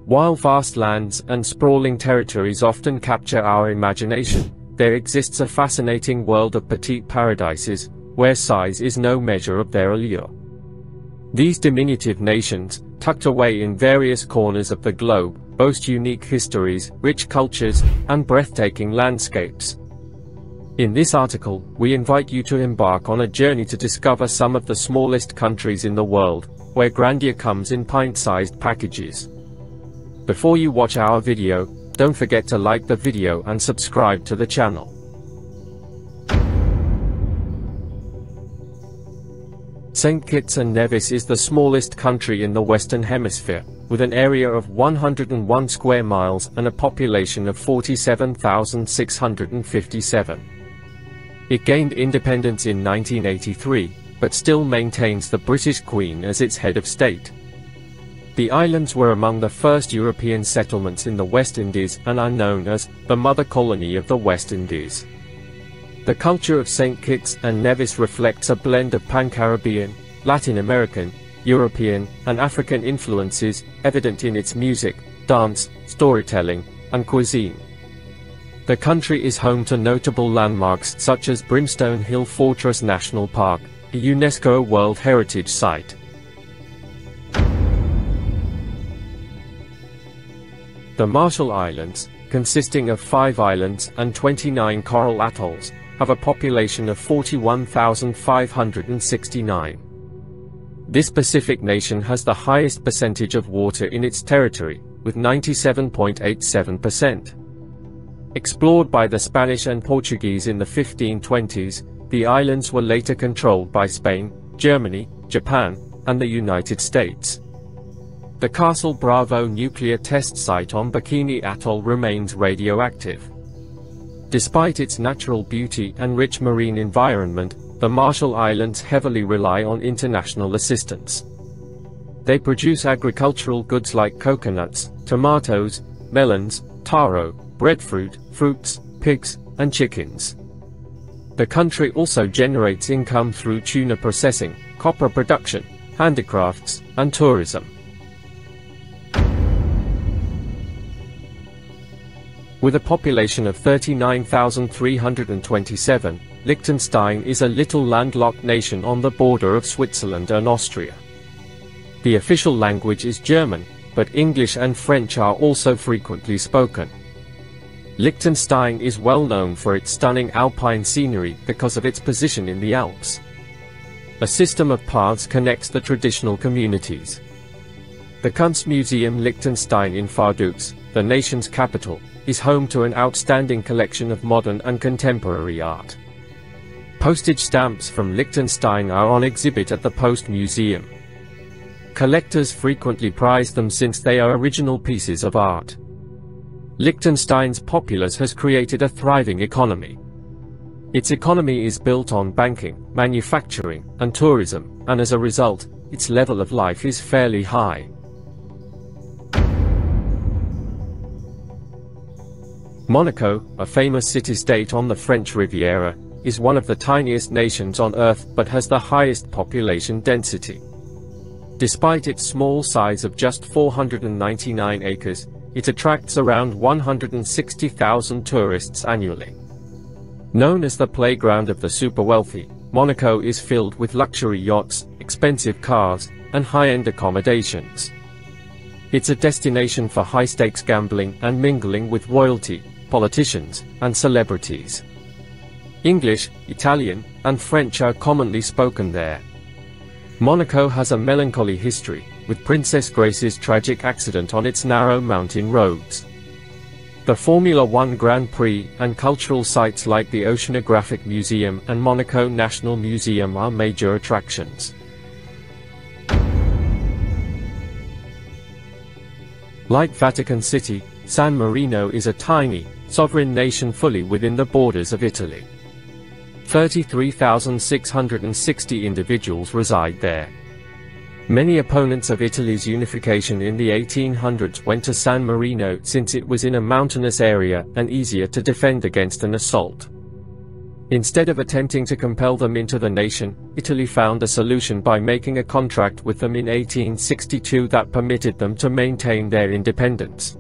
While vast lands and sprawling territories often capture our imagination, there exists a fascinating world of petite paradises, where size is no measure of their allure. These diminutive nations, tucked away in various corners of the globe, boast unique histories, rich cultures, and breathtaking landscapes. In this article, we invite you to embark on a journey to discover some of the smallest countries in the world, where grandeur comes in pint-sized packages. Before you watch our video, don't forget to like the video and subscribe to the channel. St. Kitts and Nevis is the smallest country in the Western Hemisphere, with an area of 101 square miles and a population of 47,657. It gained independence in 1983, but still maintains the British Queen as its head of state. The islands were among the first European settlements in the West Indies and are known as the mother colony of the West Indies. The culture of St. Kitts and Nevis reflects a blend of Pan-Caribbean, Latin American, European, and African influences, evident in its music, dance, storytelling, and cuisine. The country is home to notable landmarks such as Brimstone Hill Fortress National Park, a UNESCO World Heritage Site. The Marshall Islands, consisting of 5 islands and 29 coral atolls, have a population of 41,569. This Pacific nation has the highest percentage of water in its territory, with 97.87%. Explored by the Spanish and Portuguese in the 1520s, the islands were later controlled by Spain, Germany, Japan, and the United States. The Castle Bravo nuclear test site on Bikini Atoll remains radioactive. Despite its natural beauty and rich marine environment, the Marshall Islands heavily rely on international assistance. They produce agricultural goods like coconuts, tomatoes, melons, taro, breadfruit, fruits, pigs, and chickens. The country also generates income through tuna processing, copper production, handicrafts, and tourism. With a population of 39,327, Liechtenstein is a little landlocked nation on the border of Switzerland and Austria. The official language is German, but English and French are also frequently spoken. Liechtenstein is well known for its stunning alpine scenery because of its position in the Alps. A system of paths connects the traditional communities. The Kunstmuseum Liechtenstein in Vaduz, the nation's capital, is home to an outstanding collection of modern and contemporary art. Postage stamps from Liechtenstein are on exhibit at the Post Museum. Collectors frequently prize them since they are original pieces of art. Liechtenstein's populace has created a thriving economy. Its economy is built on banking, manufacturing, and tourism, and as a result, its level of life is fairly high. Monaco, a famous city-state on the French Riviera, is one of the tiniest nations on Earth but has the highest population density. Despite its small size of just 499 acres, it attracts around 160,000 tourists annually. Known as the playground of the super-wealthy, Monaco is filled with luxury yachts, expensive cars, and high-end accommodations. It's a destination for high-stakes gambling and mingling with royalty, politicians, and celebrities. English, Italian, and French are commonly spoken there. Monaco has a melancholy history, with Princess Grace's tragic accident on its narrow mountain roads. The Formula One Grand Prix and cultural sites like the Oceanographic Museum and Monaco National Museum are major attractions. Like Vatican City, San Marino is a tiny, sovereign nation fully within the borders of Italy. 33,660 individuals reside there. Many opponents of Italy's unification in the 1800s went to San Marino since it was in a mountainous area and easier to defend against an assault. Instead of attempting to compel them into the nation, Italy found a solution by making a contract with them in 1862 that permitted them to maintain their independence.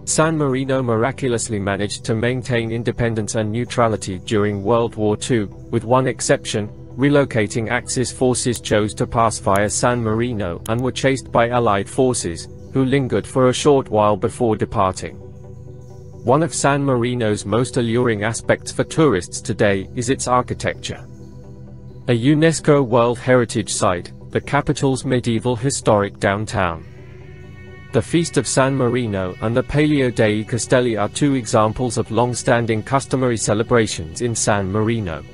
San Marino miraculously managed to maintain independence and neutrality during World War II, with one exception: relocating Axis forces chose to pass via San Marino and were chased by Allied forces, who lingered for a short while before departing. One of San Marino's most alluring aspects for tourists today is its architecture. A UNESCO World Heritage Site, the capital's medieval historic downtown. The Feast of San Marino and the Palio dei Castelli are two examples of long-standing customary celebrations in San Marino.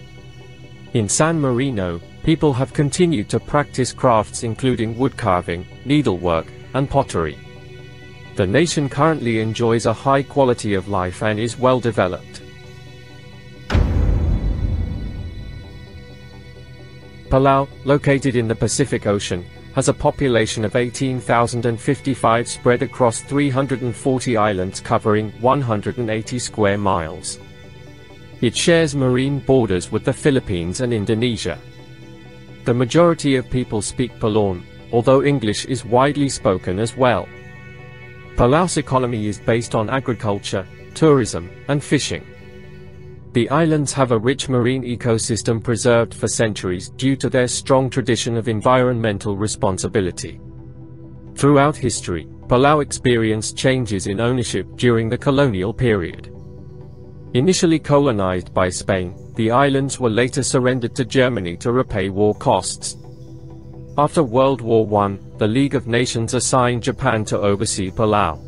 In San Marino, people have continued to practice crafts including woodcarving, needlework, and pottery. The nation currently enjoys a high quality of life and is well developed. Palau, located in the Pacific Ocean, has a population of 18,055 spread across 340 islands covering 180 square miles. It shares marine borders with the Philippines and Indonesia. The majority of people speak Palauan, although English is widely spoken as well. Palau's economy is based on agriculture, tourism, and fishing. The islands have a rich marine ecosystem preserved for centuries due to their strong tradition of environmental responsibility. Throughout history, Palau experienced changes in ownership during the colonial period. Initially colonized by Spain, the islands were later surrendered to Germany to repay war costs. After World War I, the League of Nations assigned Japan to oversee Palau.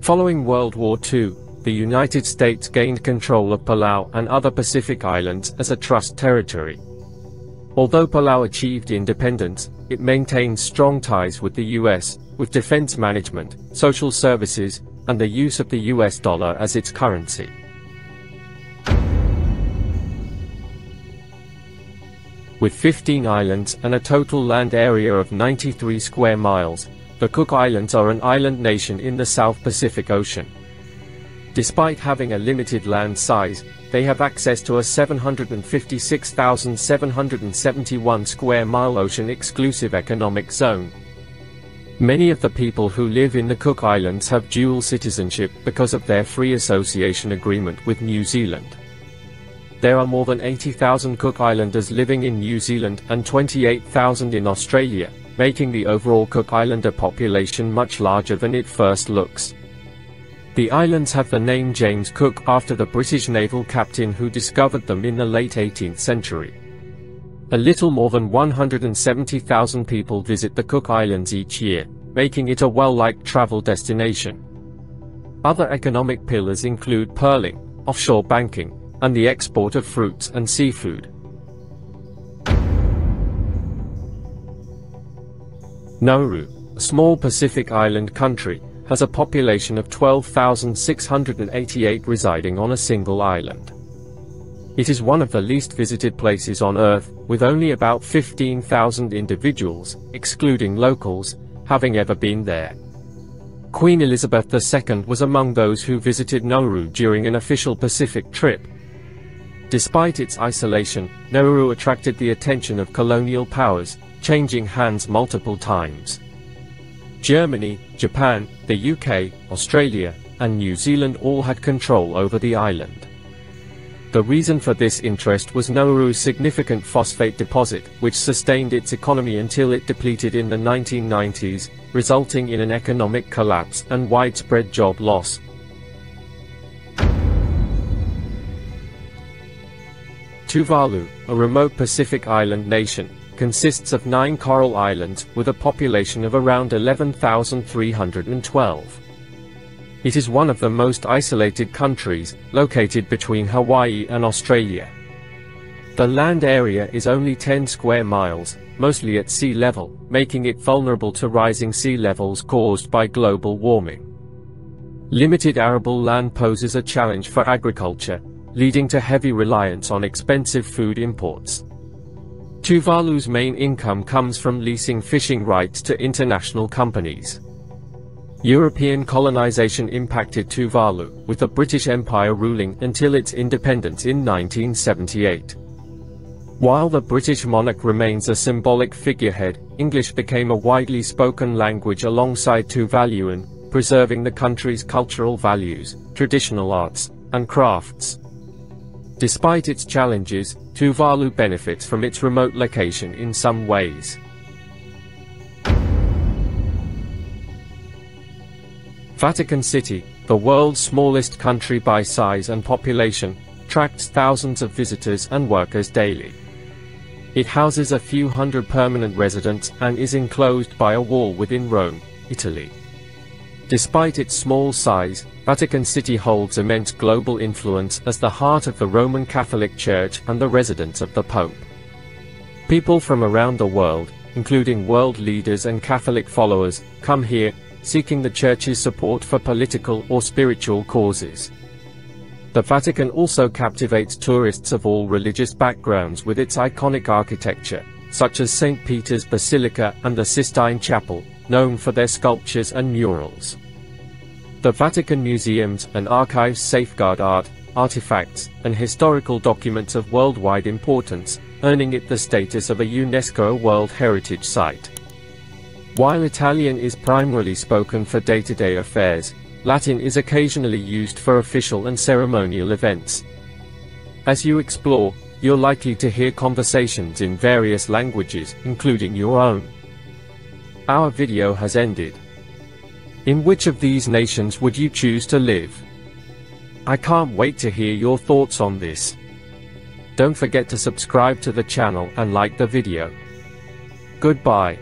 Following World War II, the United States gained control of Palau and other Pacific islands as a trust territory. Although Palau achieved independence, it maintained strong ties with the US, with defense management, social services, and the use of the US dollar as its currency. With 15 islands and a total land area of 93 square miles, the Cook Islands are an island nation in the South Pacific Ocean. Despite having a limited land size, they have access to a 756,771 square mile ocean-exclusive economic zone. Many of the people who live in the Cook Islands have dual citizenship because of their free association agreement with New Zealand. There are more than 80,000 Cook Islanders living in New Zealand and 28,000 in Australia, making the overall Cook Islander population much larger than it first looks. The islands have the name James Cook after the British naval captain who discovered them in the late 18th century. A little more than 170,000 people visit the Cook Islands each year, making it a well-liked travel destination. Other economic pillars include pearling, offshore banking, and the export of fruits and seafood. Nauru, a small Pacific island country, has a population of 12,688 residing on a single island. It is one of the least visited places on Earth, with only about 15,000 individuals, excluding locals, having ever been there. Queen Elizabeth II was among those who visited Nauru during an official Pacific trip. Despite its isolation, Nauru attracted the attention of colonial powers, changing hands multiple times. Germany, Japan, the UK, Australia, and New Zealand all had control over the island. The reason for this interest was Nauru's significant phosphate deposit, which sustained its economy until it depleted in the 1990s, resulting in an economic collapse and widespread job loss. Tuvalu, a remote Pacific island nation, consists of 9 coral islands with a population of around 11,312. It is one of the most isolated countries, located between Hawaii and Australia. The land area is only 10 square miles, mostly at sea level, making it vulnerable to rising sea levels caused by global warming. Limited arable land poses a challenge for agriculture, leading to heavy reliance on expensive food imports. Tuvalu's main income comes from leasing fishing rights to international companies. European colonization impacted Tuvalu, with the British Empire ruling until its independence in 1978. While the British monarch remains a symbolic figurehead, English became a widely spoken language alongside Tuvaluan, preserving the country's cultural values, traditional arts, and crafts. Despite its challenges, Tuvalu benefits from its remote location in some ways. Vatican City, the world's smallest country by size and population, attracts thousands of visitors and workers daily. It houses a few hundred permanent residents and is enclosed by a wall within Rome, Italy. Despite its small size, Vatican City holds immense global influence as the heart of the Roman Catholic Church and the residence of the Pope. People from around the world, including world leaders and Catholic followers, come here, seeking the Church's support for political or spiritual causes. The Vatican also captivates tourists of all religious backgrounds with its iconic architecture, such as St. Peter's Basilica and the Sistine Chapel, known for their sculptures and murals. The Vatican museums and archives safeguard art, artifacts, and historical documents of worldwide importance, earning it the status of a UNESCO World Heritage Site. While Italian is primarily spoken for day-to-day affairs, Latin is occasionally used for official and ceremonial events. As you explore, you're likely to hear conversations in various languages, including your own. Our video has ended. In which of these nations would you choose to live? I can't wait to hear your thoughts on this. Don't forget to subscribe to the channel and like the video. Goodbye.